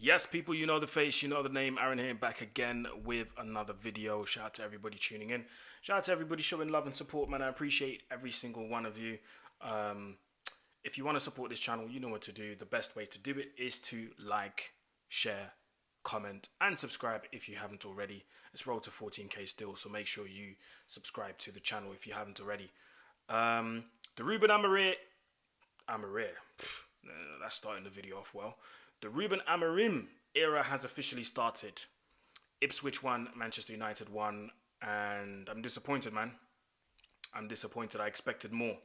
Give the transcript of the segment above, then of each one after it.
Yes, people, you know the face, you know the name. Aaron here, back again with another video. Shout out to everybody tuning in. Shout out to everybody showing love and support, man. I appreciate every single one of you. If you want to support this channel, you know what to do. The best way to do it is to like, share, comment, and subscribe if you haven't already. It's road to 14k still, so make sure you subscribe to the channel if you haven't already. The Ruben Amorim, that's starting the video off well. The Ruben Amorim era has officially started. Ipswich won, Manchester United won, and I'm disappointed, man. I'm disappointed. I expected more.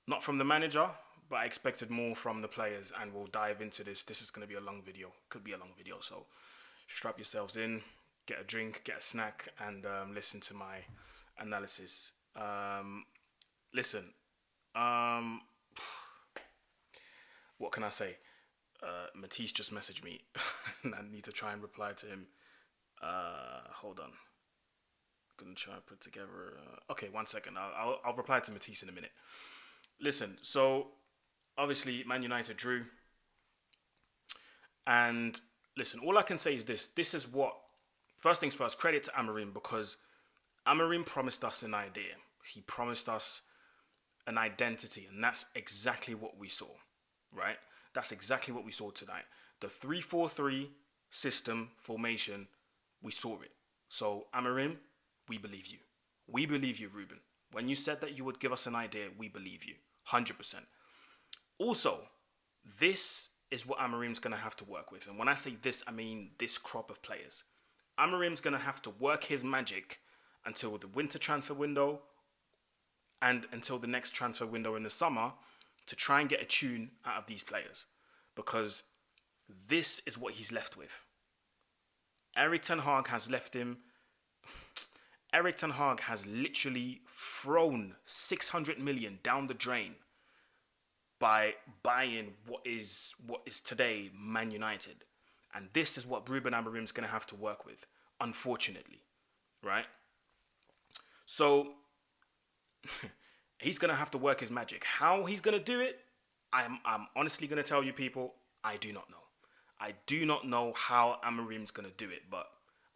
Not from the manager, but I expected more from the players, and we'll dive into this. This is going to be a long video. Could be a long video, so strap yourselves in, get a drink, get a snack, and listen to my analysis. What can I say? Matisse just messaged me and I need to try and reply to him. Hold on. Gonna try and put together. Okay, 1 second. I'll reply to Matisse in a minute. Listen, so obviously Man United drew. And listen, all I can say is this. This is what, first things first, credit to Amorim, because Amorim promised us an idea. He promised us an identity, and that's exactly what we saw, right? That's exactly what we saw tonight. The 3-4-3 system formation, we saw it. So, Amorim, we believe you. We believe you, Ruben. When you said that you would give us an idea, we believe you. 100%. Also, this is what Amorim's going to have to work with. And when I say this, I mean this crop of players. Amorim's going to have to work his magic until the winter transfer window and until the next transfer window in the summer, to try and get a tune out of these players, because this is what he's left with. Erik ten Hag has left him. Erik ten Hag has literally thrown 600 million down the drain by buying what is today Man United. And this is what Ruben Amorim's going to have to work with, unfortunately, right? So he's going to have to work his magic. How he's going to do it, I'm honestly going to tell you people, I do not know. I do not know how Amorim's going to do it, but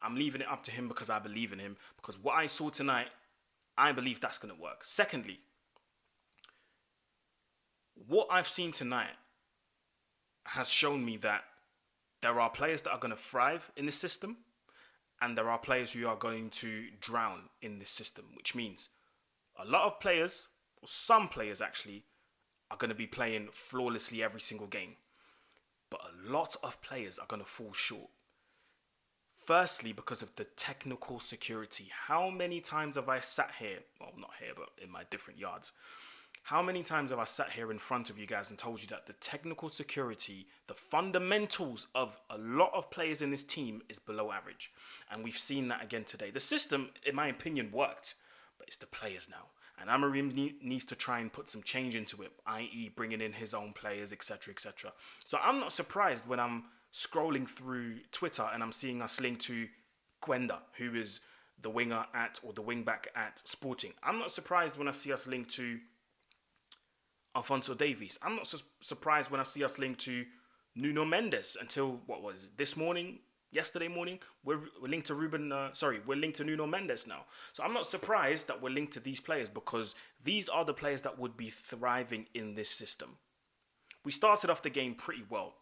I'm leaving it up to him because I believe in him. Because what I saw tonight, I believe that's going to work. Secondly, what I've seen tonight has shown me that there are players that are going to thrive in this system, and there are players who are going to drown in this system, which means a lot of players, or some players actually, are going to be playing flawlessly every single game. But a lot of players are going to fall short. Firstly, because of the technical security. How many times have I sat here, well, not here, but in my different yards. How many times have I sat here in front of you guys and told you that the technical security, the fundamentals of a lot of players in this team is below average? And we've seen that again today. The system, in my opinion, worked. But it's the players now. And Amorim needs to try and put some change into it, i.e. bringing in his own players, etc., etc. So I'm not surprised when I'm scrolling through Twitter and I'm seeing us linked to Gwenda, who is the winger at, or the wing back at Sporting. I'm not surprised when I see us linked to Alphonso Davies. I'm not surprised when I see us linked to Nuno Mendes until, what was it, this morning? Yesterday morning, we're linked to we're linked to Nuno Mendes now. So I'm not surprised that we're linked to these players, because these are the players that would be thriving in this system. We started off the game pretty well.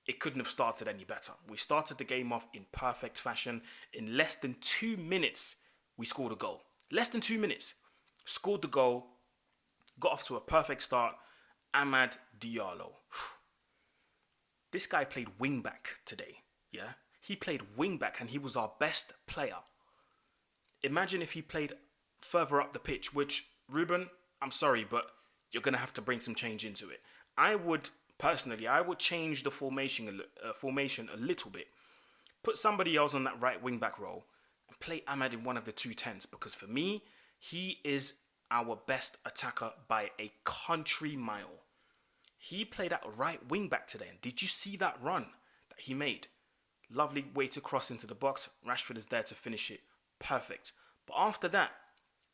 It couldn't have started any better. We started the game off in perfect fashion. In less than 2 minutes, we scored a goal. Less than 2 minutes. Scored the goal. Got off to a perfect start. Amad Diallo. This guy played wing back today. Yeah, he played wing back and he was our best player. Imagine if he played further up the pitch, which, Ruben, I'm sorry, but you're going to have to bring some change into it. I would change the formation a little bit. Put somebody else on that right wing back role and play Amad in one of the 2 10s, because for me, he is our best attacker by a country mile. He played at right wing back today, and did you see that run that he made? Lovely way to cross into the box. Rashford is there to finish it. Perfect. But after that,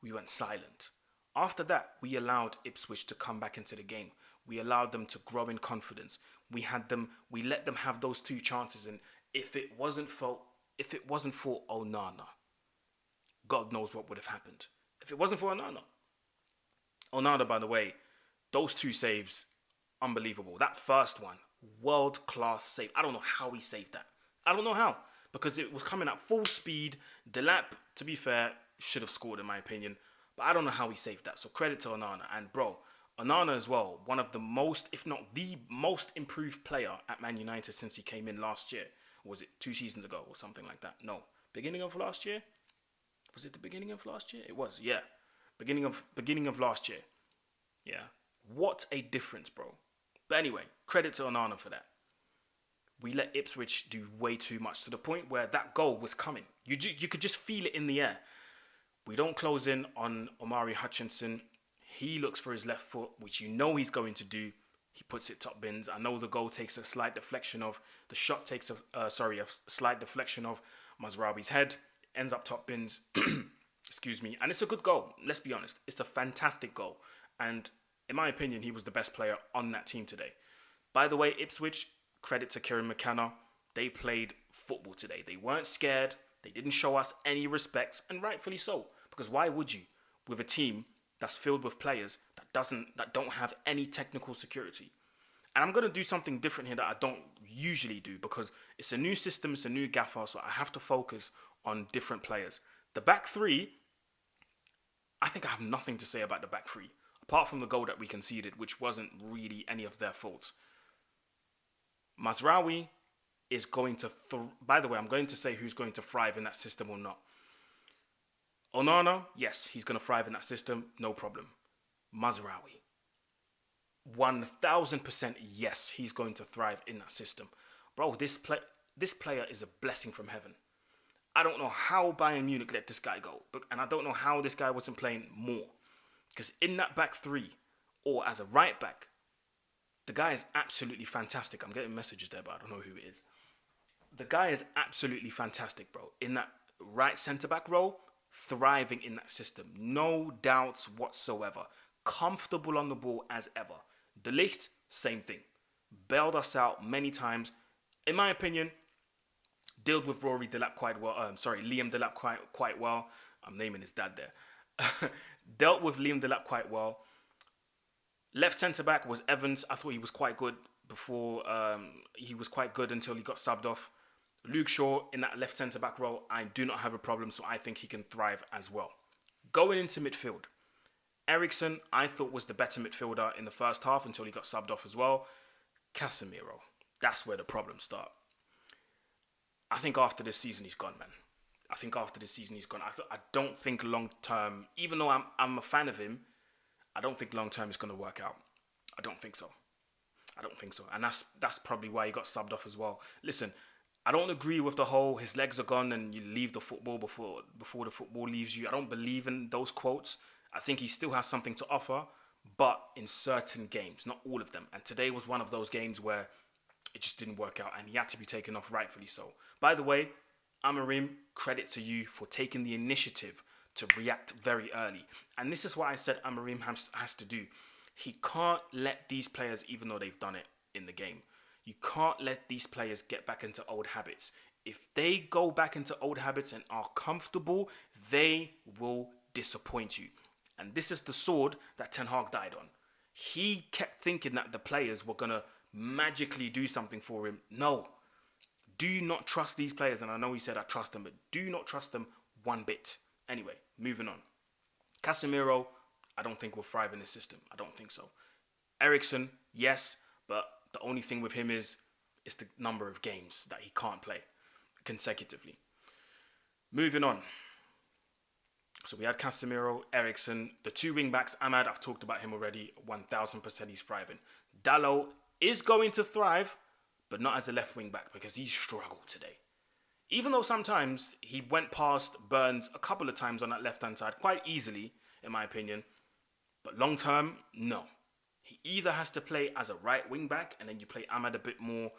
we went silent. After that, we allowed Ipswich to come back into the game. We allowed them to grow in confidence. We let them have those 2 chances, and if it wasn't for Onana, God knows what would have happened. If it wasn't for Onana, by the way, those 2 saves, unbelievable. That first one, world-class save. I don't know how he saved that. I don't know how. Because it was coming at full speed. Delap, to be fair, should have scored in my opinion. But I don't know how he saved that. So credit to Onana. And bro, Onana as well, one of the most, if not the most improved player at Man United since he came in last year. Or was it 2 seasons ago or something like that? No. Beginning of last year? Was it the beginning of last year? It was, yeah. Beginning of last year. Yeah. What a difference, bro. But anyway, credit to Onana for that. We let Ipswich do way too much to the point where that goal was coming. You could just feel it in the air. We don't close in on Omari Hutchinson. He looks for his left foot, which you know he's going to do. He puts it top bins. I know the goal takes a slight deflection of... The shot takes a slight deflection of Mazraoui's head. Ends up top bins. Excuse me. And it's a good goal. Let's be honest. It's a fantastic goal. And in my opinion, he was the best player on that team today. By the way, Ipswich, credit to Kieran McKenna. They played football today. They weren't scared. They didn't show us any respect. And rightfully so. Because why would you? With a team that's filled with players that don't have any technical security. And I'm going to do something different here that I don't usually do because it's a new system, it's a new gaffer, so I have to focus on different players. The back 3, I think I have nothing to say about the back 3, apart from the goal that we conceded, which wasn't really any of their fault. Mazraoui is going to... By the way, I'm going to say who's going to thrive in that system or not. Onana, yes, he's going to thrive in that system, no problem. Mazraoui, 1000% yes, he's going to thrive in that system. Bro, this player is a blessing from heaven. I don't know how Bayern Munich let this guy go, and I don't know how this guy wasn't playing more. Because in that back 3, or as a right back, the guy is absolutely fantastic. I'm getting messages there, but I don't know who it is. The guy is absolutely fantastic, bro. In that right centre-back role, thriving in that system. No doubts whatsoever. Comfortable on the ball as ever. De Ligt, same thing. Bailed us out many times. In my opinion, dealt with Liam Delap quite well. I'm naming his dad there. Dealt with Liam Delap quite well. Left centre-back was Evans. I thought he was quite good before. He was quite good until he got subbed off. Luke Shaw in that left centre-back role, I do not have a problem, so I think he can thrive as well. Going into midfield, Eriksen, I thought was the better midfielder in the first half until he got subbed off as well. Casemiro, that's where the problems start. I think after this season he's gone, man. I don't think long-term, even though I'm a fan of him, I don't think long-term is going to work out. I don't think so. And that's probably why he got subbed off as well. Listen, I don't agree with the whole his legs are gone and you leave the football before the football leaves you. I don't believe in those quotes. I think he still has something to offer, but in certain games, not all of them. And today was one of those games where it just didn't work out and he had to be taken off, rightfully so. By the way, Amorim, credit to you for taking the initiative to react very early. And this is what I said Amorim has to do. He can't let these players, even though they've done it in the game, you can't let these players get back into old habits. If they go back into old habits and are comfortable, they will disappoint you. And this is the sword that Ten Hag died on. He kept thinking that the players were going to magically do something for him. No. Do not trust these players. And I know he said I trust them, but do not trust them one bit. Anyway, moving on. Casemiro, I don't think will thrive in this system. I don't think so. Eriksen, yes, but the only thing with him is the number of games that he can't play consecutively. Moving on. So we had Casemiro, Eriksen, the 2 wing-backs. Ahmad, I've talked about him already. 1000% he's thriving. Dalot is going to thrive, but not as a left wing-back because he struggled today. Even though sometimes he went past Burns a couple of times on that left-hand side, quite easily, in my opinion. But long-term, no. He either has to play as a right wing-back, and then you play Ahmad a bit more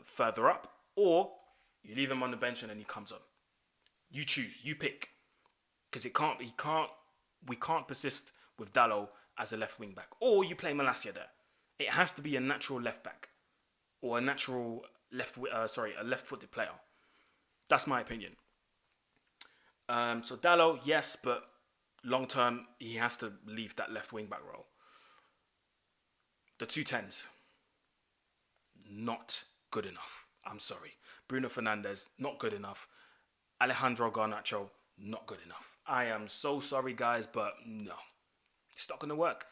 further up, or You leave him on the bench and then he comes on. You choose. You pick. Because we can't persist with Dalot as a left wing back. Or you play Malacia there. It has to be a natural left back. Or a natural a left-footed player. That's my opinion. So Dalot, yes, but long term, he has to leave that left wing back role. The 210s, not good enough. I'm sorry. Bruno Fernandes, not good enough. Alejandro Garnacho, not good enough. I am so sorry, guys, but no. It's not going to work.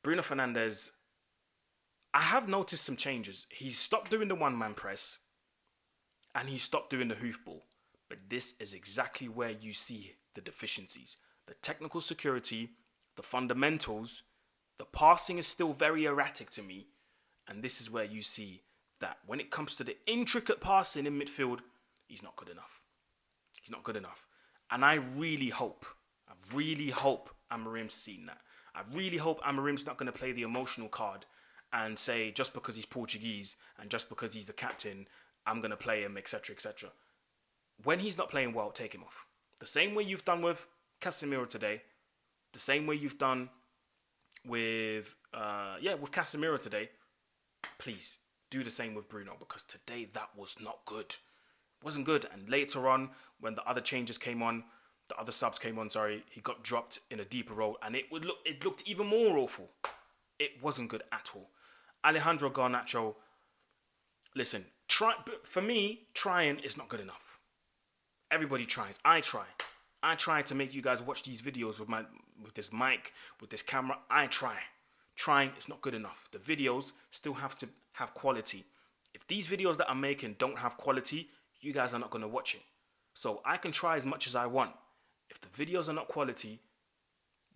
Bruno Fernandes, I have noticed some changes. He's stopped doing the one-man press and he stopped doing the hoofball. But this is exactly where you see the deficiencies. The technical security, the fundamentals, the passing is still very erratic to me. And this is where you see that when it comes to the intricate passing in midfield, he's not good enough. He's not good enough. And I really hope Amorim's seen that. I really hope Amorim's not going to play the emotional card and say, just because he's Portuguese and just because he's the captain, I'm going to play him, etc., etc. When he's not playing well, take him off. The same way you've done with Casemiro today. The same way you've done with Casemiro today. Please do the same with Bruno, because today that was not good. It wasn't good. And later on, when the other changes came on, the other subs came on, he got dropped in a deeper role and it looked even more awful. It wasn't good at all. Alejandro Garnacho, listen, for me, trying is not good enough. Everybody tries. I try. I try to make you guys watch these videos with this mic, with this camera. I try. Trying is not good enough. The videos still have to have quality. If these videos that I'm making don't have quality, you guys are not going to watch it. So I can try as much as I want. If the videos are not quality,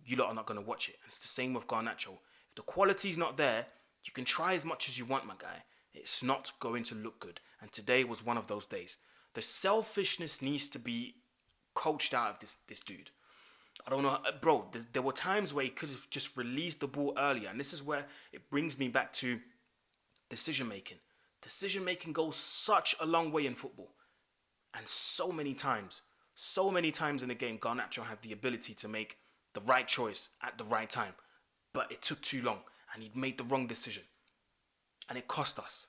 you lot are not going to watch it. And it's the same with Garnacho. If the quality's not there, you can try as much as you want, my guy. It's not going to look good. And today was one of those days. The selfishness needs to be coached out of this dude. I don't know, bro, there were times where he could have just released the ball earlier. And this is where it brings me back to decision-making. Decision-making goes such a long way in football. And so many times in the game, Garnacho had the ability to make the right choice at the right time. But it took too long and he'd made the wrong decision. And it cost us.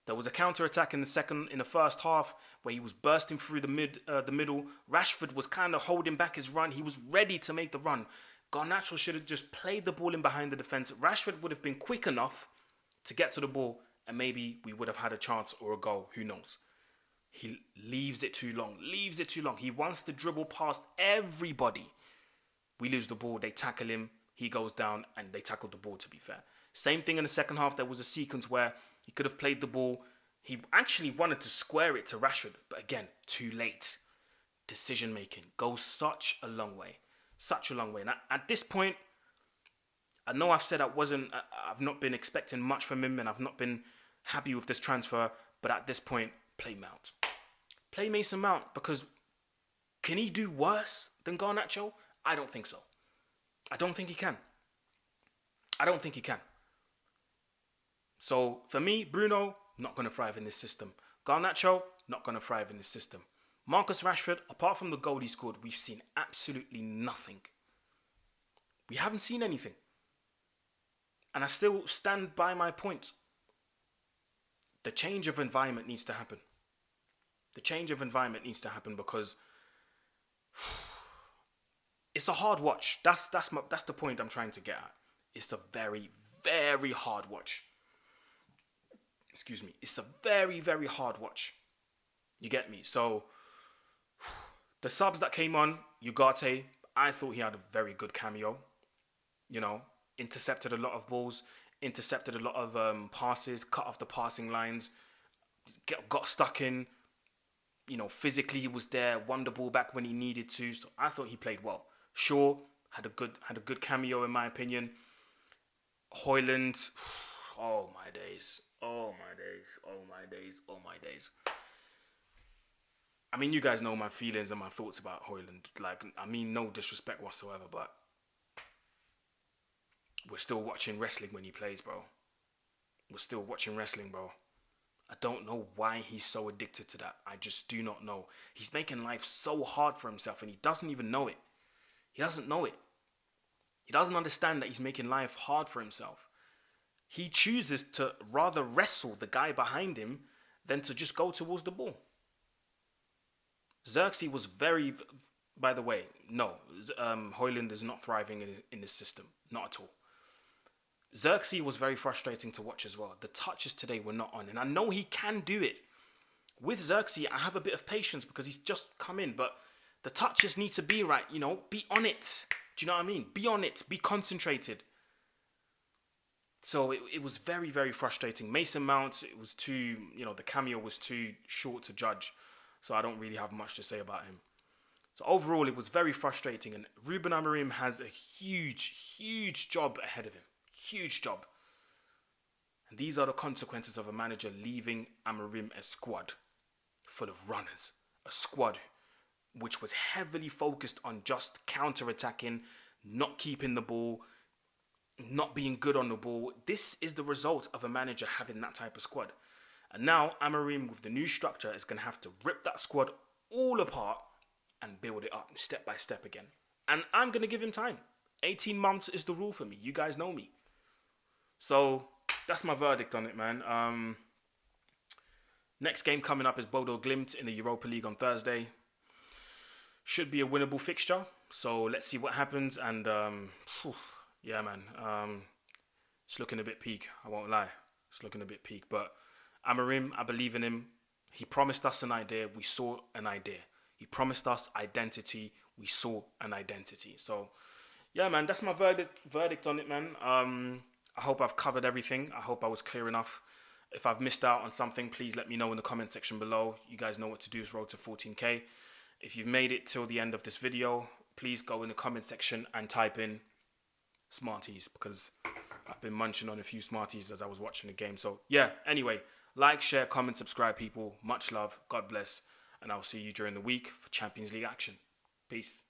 There was a counter-attack in the first half where he was bursting through the middle. Rashford was kind of holding back his run. He was ready to make the run. Garnacho should have just played the ball in behind the defence. Rashford would have been quick enough to get to the ball and maybe we would have had a chance or a goal. Who knows? He leaves it too long. He wants to dribble past everybody. We lose the ball. They tackle him. He goes down and they tackle the ball, to be fair. Same thing in the second half. There was a sequence where he could have played the ball. He actually wanted to square it to Rashford. But again, too late. Decision making goes such a long way. Such a long way. And at this point, I know I've said I've not been expecting much from him and I've not been happy with this transfer. But at this point, play Mount. Play Mason Mount, because can he do worse than Garnacho? I don't think so. I don't think he can. So for me, Bruno, not going to thrive in this system. Garnacho, not going to thrive in this system. Marcus Rashford, apart from the goal he scored, we've seen absolutely nothing. We haven't seen anything. And I still stand by my point. The change of environment needs to happen. Because it's a hard watch. That's the point I'm trying to get at. It's a very, very hard watch. Excuse me. It's a very, very hard watch. You get me? So, the subs that came on, Ugarte, I thought he had a very good cameo. You know, intercepted a lot of balls, intercepted a lot of passes, cut off the passing lines, got stuck in. You know, physically he was there, won the ball back when he needed to. So I thought he played well. Shaw had a good cameo in my opinion. Højlund, oh my days. I mean, you guys know my feelings and my thoughts about Højlund. Like, I mean, no disrespect whatsoever, but we're still watching wrestling when he plays, bro. I don't know why he's so addicted to that. I just do not know. He's making life so hard for himself and he doesn't even know it. He doesn't know it. He doesn't understand that he's making life hard for himself. He chooses to rather wrestle the guy behind him than to just go towards the ball. Xerxes was very, by the way, no, Højlund is not thriving in this system. Not at all. Xerxes was very frustrating to watch as well. The touches today were not on. And I know he can do it. With Xerxes, I have a bit of patience because he's just come in. But the touches need to be right, you know. Be on it. Do you know what I mean? Be on it. Be concentrated. So it was very, very frustrating. Mason Mount, it was too, you know, the cameo was too short to judge. So I don't really have much to say about him. So overall, it was very frustrating. And Ruben Amorim has a huge, huge job ahead of him. Huge job. And these are the consequences of a manager leaving Amorim a squad full of runners. A squad which was heavily focused on just counter-attacking, not keeping the ball, not being good on the ball. This is the result of a manager having that type of squad. And now Amorim, with the new structure, is going to have to rip that squad all apart and build it up step by step again. And I'm going to give him time. 18 months is the rule for me. You guys know me. So that's my verdict on it, man. Next game coming up is Bodo Glimt in the Europa League on Thursday. Should be a winnable fixture. So let's see what happens. And yeah, man. It's looking a bit peak. I won't lie. It's looking a bit peak. But Amorim, I believe in him. He promised us an idea. We saw an idea. He promised us identity. We saw an identity. So yeah, man. That's my verdict on it, man. I hope I've covered everything. I hope I was clear enough. If I've missed out on something, please let me know in the comment section below. You guys know what to do. It's road to 14K. If you've made it till the end of this video, please go in the comment section and type in Smarties, because I've been munching on a few Smarties as I was watching the game. So yeah, anyway, like, share, comment, subscribe, people. Much love. God bless. And I'll see you during the week for Champions League action. Peace.